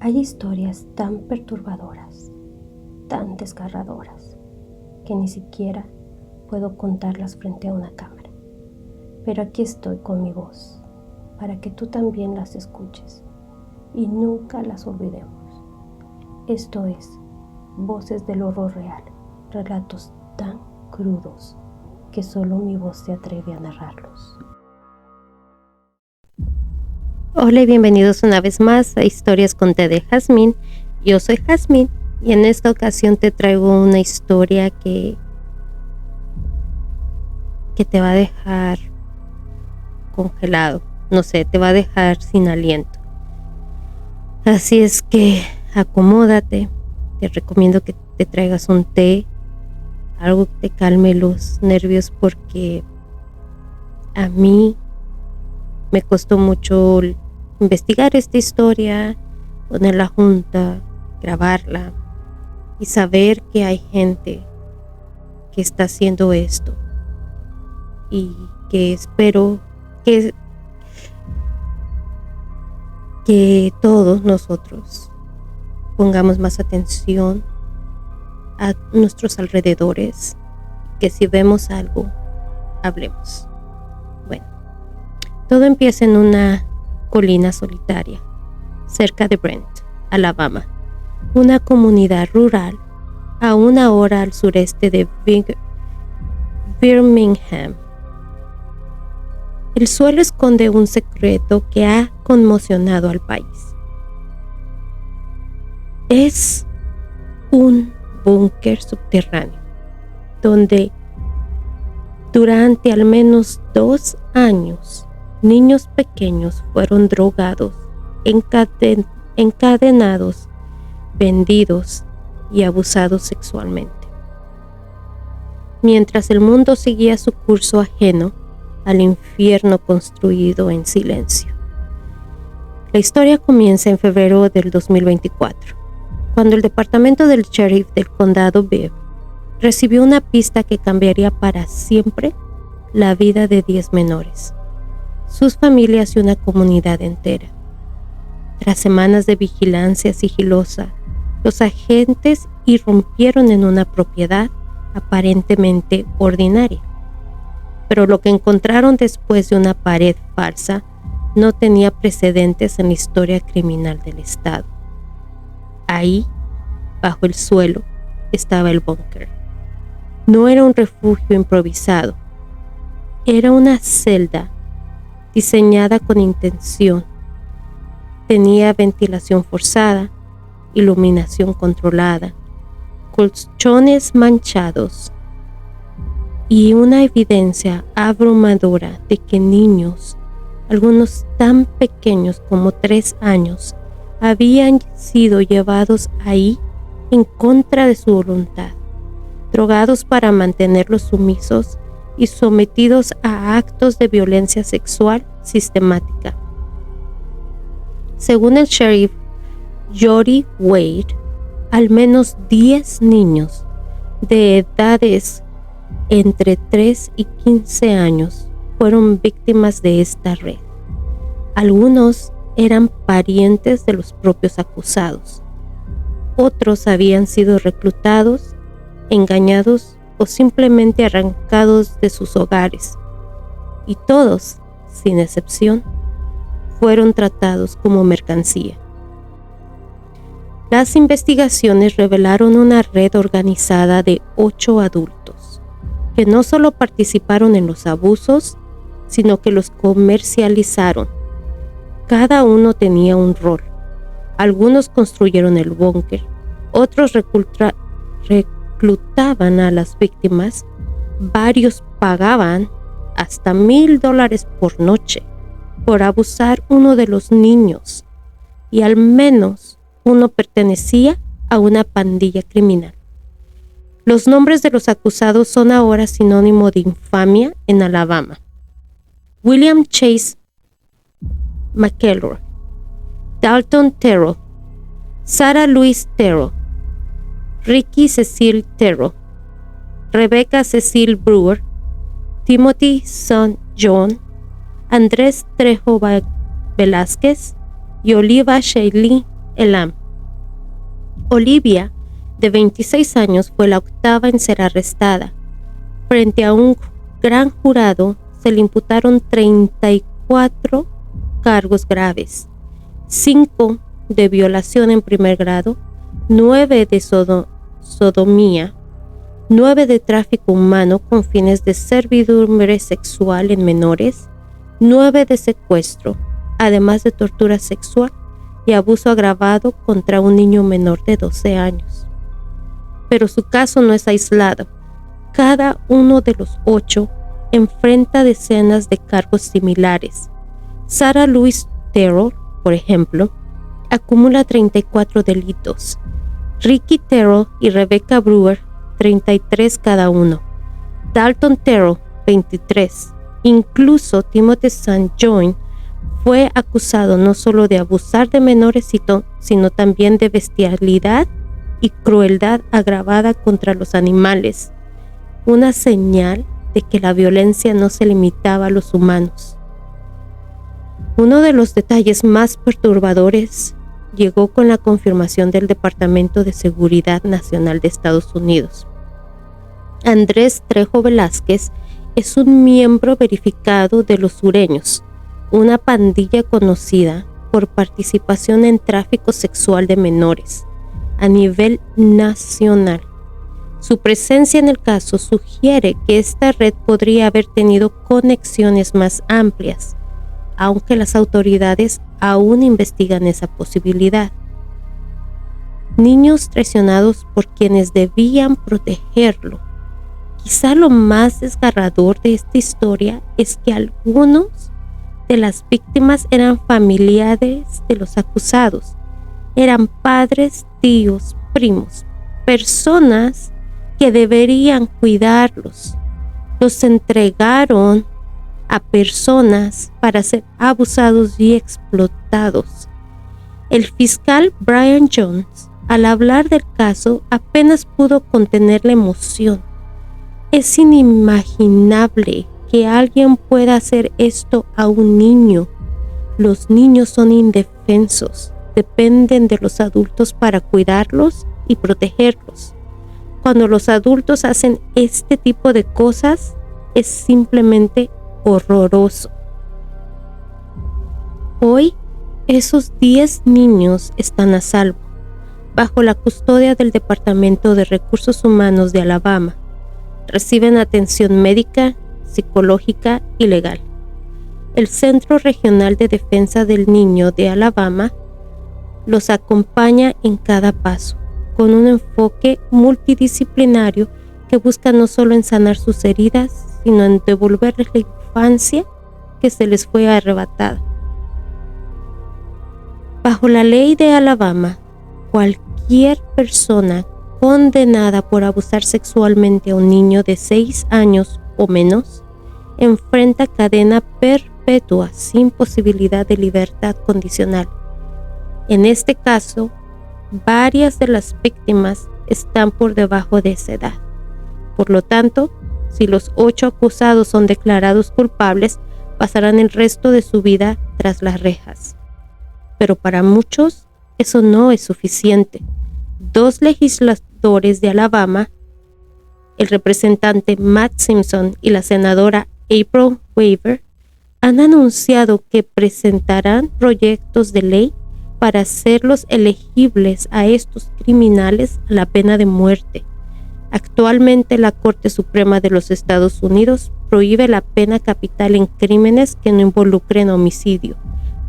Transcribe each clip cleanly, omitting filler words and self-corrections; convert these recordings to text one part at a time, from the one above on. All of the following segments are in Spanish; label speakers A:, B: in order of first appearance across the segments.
A: Hay historias tan perturbadoras, tan desgarradoras, que ni siquiera puedo contarlas frente a una cámara. Pero aquí estoy con mi voz, para que tú también las escuches y nunca las olvidemos. Esto es Voces del Horror Real, relatos tan crudos que solo mi voz se atreve a narrarlos. Hola y bienvenidos una vez más a Historias con Té de Jazmín. Yo soy Jazmín y en esta ocasión te traigo una historia que te va a dejar congelado, no sé, te va a dejar sin aliento. Así es que acomódate, te recomiendo que te traigas un té, algo que te calme los nervios, porque a mí me costó mucho investigar esta historia, ponerla junta, grabarla y saber que hay gente que está haciendo esto, y que espero que todos nosotros pongamos más atención a nuestros alrededores, que si vemos algo, hablemos. Bueno, todo empieza en una colina solitaria, cerca de Brent, Alabama, una comunidad rural a 1 hora al sureste de Birmingham. El suelo esconde un secreto que ha conmocionado al país. Es un búnker subterráneo donde durante al menos 2 años niños pequeños fueron drogados, encadenados, vendidos y abusados sexualmente. Mientras el mundo seguía su curso ajeno al infierno construido en silencio. La historia comienza en febrero del 2024, cuando el departamento del sheriff del condado Bibb recibió una pista que cambiaría para siempre la vida de 10 menores, sus familias y una comunidad entera. Tras semanas de vigilancia sigilosa, los agentes irrumpieron en una propiedad aparentemente ordinaria. Pero lo que encontraron después de una pared falsa no tenía precedentes en la historia criminal del estado. Ahí, bajo el suelo, estaba el búnker. No era un refugio improvisado, era una celda diseñada con intención. Tenía ventilación forzada, iluminación controlada, colchones manchados y una evidencia abrumadora de que niños, algunos tan pequeños como 3 años, habían sido llevados ahí en contra de su voluntad, drogados para mantenerlos sumisos y sometidos a actos de violencia sexual sistemática. Según el sheriff Jody Wade, al menos 10 niños de edades entre 3 y 15 años fueron víctimas de esta red. Algunos eran parientes de los propios acusados. Otros habían sido reclutados, engañados o simplemente arrancados de sus hogares. Y todos, sin excepción, fueron tratados como mercancía. Las investigaciones revelaron una red organizada de 8 adultos, que no solo participaron en los abusos, sino que los comercializaron. Cada uno tenía un rol. Algunos construyeron el búnker, otros reclutaban a las víctimas, varios pagaban hasta $1,000 por noche por abusar uno de los niños, y al menos uno pertenecía a una pandilla criminal. Los nombres de los acusados son ahora sinónimo de infamia en Alabama. William Chase McKellar, Dalton Terrell, Sarah Louise Terrell, Ricky Cecil Terrell, Rebecca Cecil Brewer, Timothy St. John, Andrés Trejo Velázquez y Oliva Shailene Elam. Olivia, de 26 años, fue la octava en ser arrestada. Frente a un gran jurado, se le imputaron 34 cargos graves, 5 de violación en primer grado, 9 de sodomía, 9 de tráfico humano con fines de servidumbre sexual en menores, 9 de secuestro, además de tortura sexual y abuso agravado contra un niño menor de 12 años. Pero su caso no es aislado. Cada uno de los 8 enfrenta decenas de cargos similares. Sarah Louise Terrell, por ejemplo, acumula 34 delitos. Ricky Terrell y Rebecca Brewer, 33 cada uno. Dalton Terrell, 23. Incluso Timothy St. John fue acusado no solo de abusar de menores, sino también de bestialidad y crueldad agravada contra los animales, una señal de que la violencia no se limitaba a los humanos. Uno de los detalles más perturbadores llegó con la confirmación del Departamento de Seguridad Nacional de Estados Unidos. Andrés Trejo Velázquez es un miembro verificado de los Sureños, una pandilla conocida por participación en tráfico sexual de menores a nivel nacional. Su presencia en el caso sugiere que esta red podría haber tenido conexiones más amplias, aunque las autoridades aún investigan esa posibilidad. Niños traicionados por quienes debían protegerlo. Quizá lo más desgarrador de esta historia es que algunos de las víctimas eran familiares de los acusados. Eran padres, tíos, primos, personas que deberían cuidarlos. Los entregaron a personas para ser abusados y explotados. El fiscal Brian Jones, al hablar del caso, apenas pudo contener la emoción. Es inimaginable que alguien pueda hacer esto a un niño. Los niños son indefensos, dependen de los adultos para cuidarlos y protegerlos. Cuando los adultos hacen este tipo de cosas, es simplemente horroroso. Hoy, esos 10 niños están a salvo, bajo la custodia del Departamento de Recursos Humanos de Alabama. Reciben atención médica, psicológica y legal. El Centro Regional de Defensa del Niño de Alabama los acompaña en cada paso, con un enfoque multidisciplinario que busca no solo en sanar sus heridas, sino en devolverles la infancia que se les fue arrebatada. Bajo la ley de Alabama, cualquier persona condenada por abusar sexualmente a un niño de 6 años o menos enfrenta cadena perpetua sin posibilidad de libertad condicional. En este caso, varias de las víctimas están por debajo de esa edad. Por lo tanto, si los 8 acusados son declarados culpables, pasarán el resto de su vida tras las rejas. Pero para muchos, eso no es suficiente. 2 legisladores de Alabama, el representante Matt Simpson y la senadora April Weaver, han anunciado que presentarán proyectos de ley para hacerlos elegibles a estos criminales a la pena de muerte. Actualmente, la Corte Suprema de los Estados Unidos prohíbe la pena capital en crímenes que no involucren homicidio,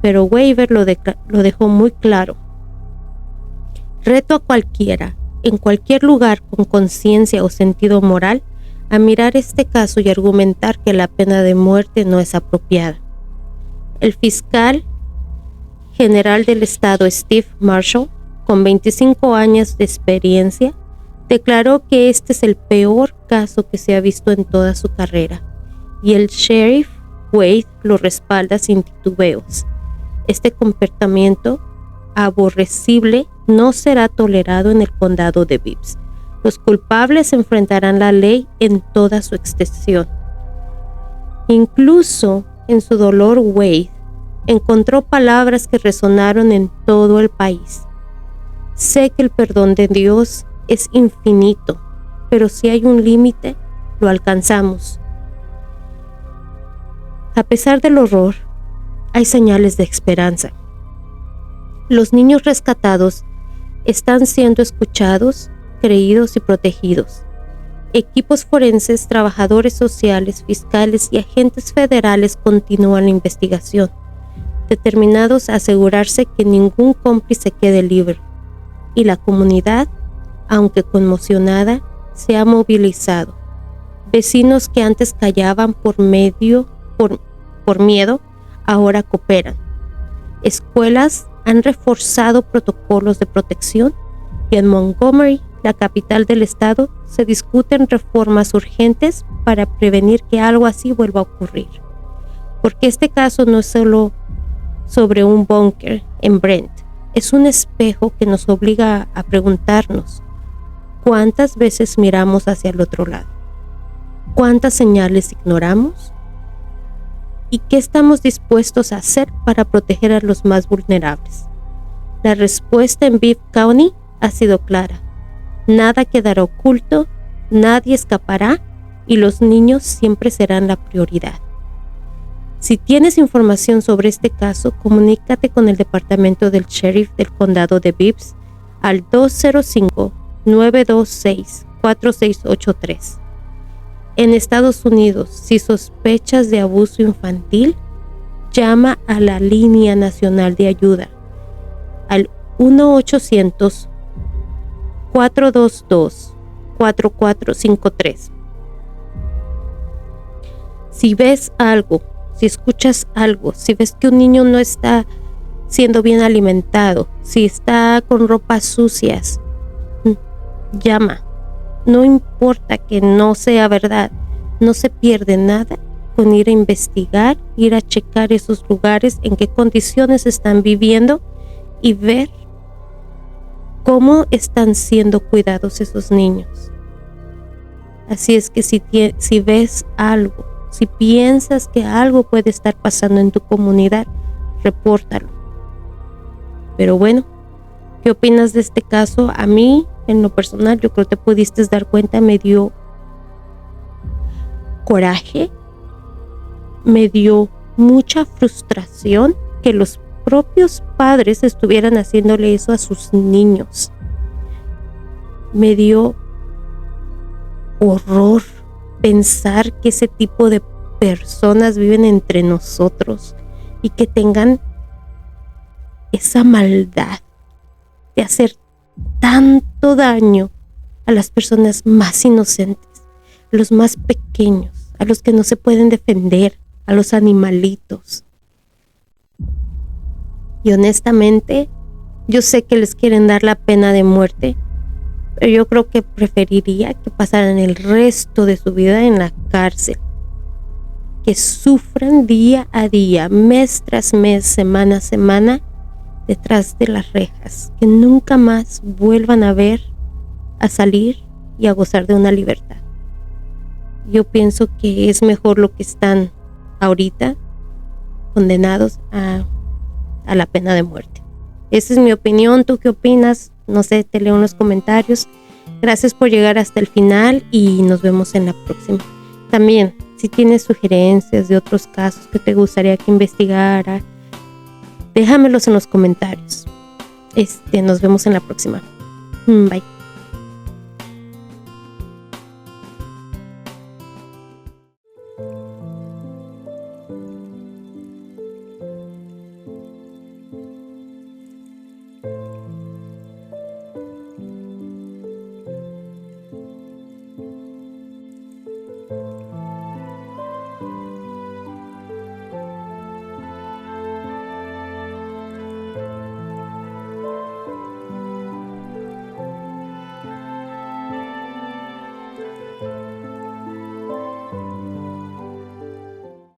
A: pero Weaver lo dejó muy claro. Reto a cualquiera, en cualquier lugar con conciencia o sentido moral, a mirar este caso y argumentar que la pena de muerte no es apropiada. El fiscal general del estado, Steve Marshall, con 25 años de experiencia, declaró que este es el peor caso que se ha visto en toda su carrera, y el sheriff Wade lo respalda sin titubeos. Este comportamiento aborrecible no será tolerado en el condado de Bibbs. Los culpables enfrentarán la ley en toda su extensión. Incluso en su dolor, Wade encontró palabras que resonaron en todo el país. Sé que el perdón de Dios es infinito, pero si hay un límite, lo alcanzamos. A pesar del horror, hay señales de esperanza. Los niños rescatados están siendo escuchados, creídos y protegidos. Equipos forenses, trabajadores sociales, fiscales y agentes federales continúan la investigación, determinados a asegurarse que ningún cómplice quede libre. Y la comunidad, aunque conmocionada, se ha movilizado. Vecinos que antes callaban por miedo, ahora cooperan. Escuelas han reforzado protocolos de protección y en Montgomery, la capital del estado, se discuten reformas urgentes para prevenir que algo así vuelva a ocurrir. Porque este caso no es solo sobre un búnker en Brent, es un espejo que nos obliga a preguntarnos ¿cuántas veces miramos hacia el otro lado? ¿Cuántas señales ignoramos? ¿Y qué estamos dispuestos a hacer para proteger a los más vulnerables? La respuesta en Bibb County ha sido clara. Nada quedará oculto, nadie escapará y los niños siempre serán la prioridad. Si tienes información sobre este caso, comunícate con el departamento del sheriff del condado de Bibb al 205-926-4683. En Estados Unidos, si sospechas de abuso infantil, llama a la Línea Nacional de Ayuda al 1-800-422-4453. Si ves algo, si escuchas algo, si ves que un niño no está siendo bien alimentado, si está con ropas sucias, llama. No importa que no sea verdad, no se pierde nada con ir a investigar, ir a checar esos lugares, en qué condiciones están viviendo y ver cómo están siendo cuidados esos niños. Así es que si ves algo, si piensas que algo puede estar pasando en tu comunidad, repórtalo. Pero bueno, ¿qué opinas de este caso? A mí, en lo personal, yo creo que te pudiste dar cuenta, me dio coraje, me dio mucha frustración que los propios padres estuvieran haciéndole eso a sus niños. Me dio horror pensar que ese tipo de personas viven entre nosotros y que tengan esa maldad de hacer tanto daño a las personas más inocentes, a los más pequeños, a los que no se pueden defender, a los animalitos. Y honestamente, yo sé que les quieren dar la pena de muerte, pero yo creo que preferiría que pasaran el resto de su vida en la cárcel, que sufran día a día, mes tras mes, semana a semana, detrás de las rejas, que nunca más vuelvan a ver, a salir y a gozar de una libertad. Yo pienso que es mejor lo que están ahorita, condenados a la pena de muerte. Esa es mi opinión. ¿Tú qué opinas? No sé, te leo en los comentarios. Gracias por llegar hasta el final y nos vemos en la próxima. También, si tienes sugerencias de otros casos que te gustaría que investigara, déjamelos en los comentarios. Nos vemos en la próxima. Bye.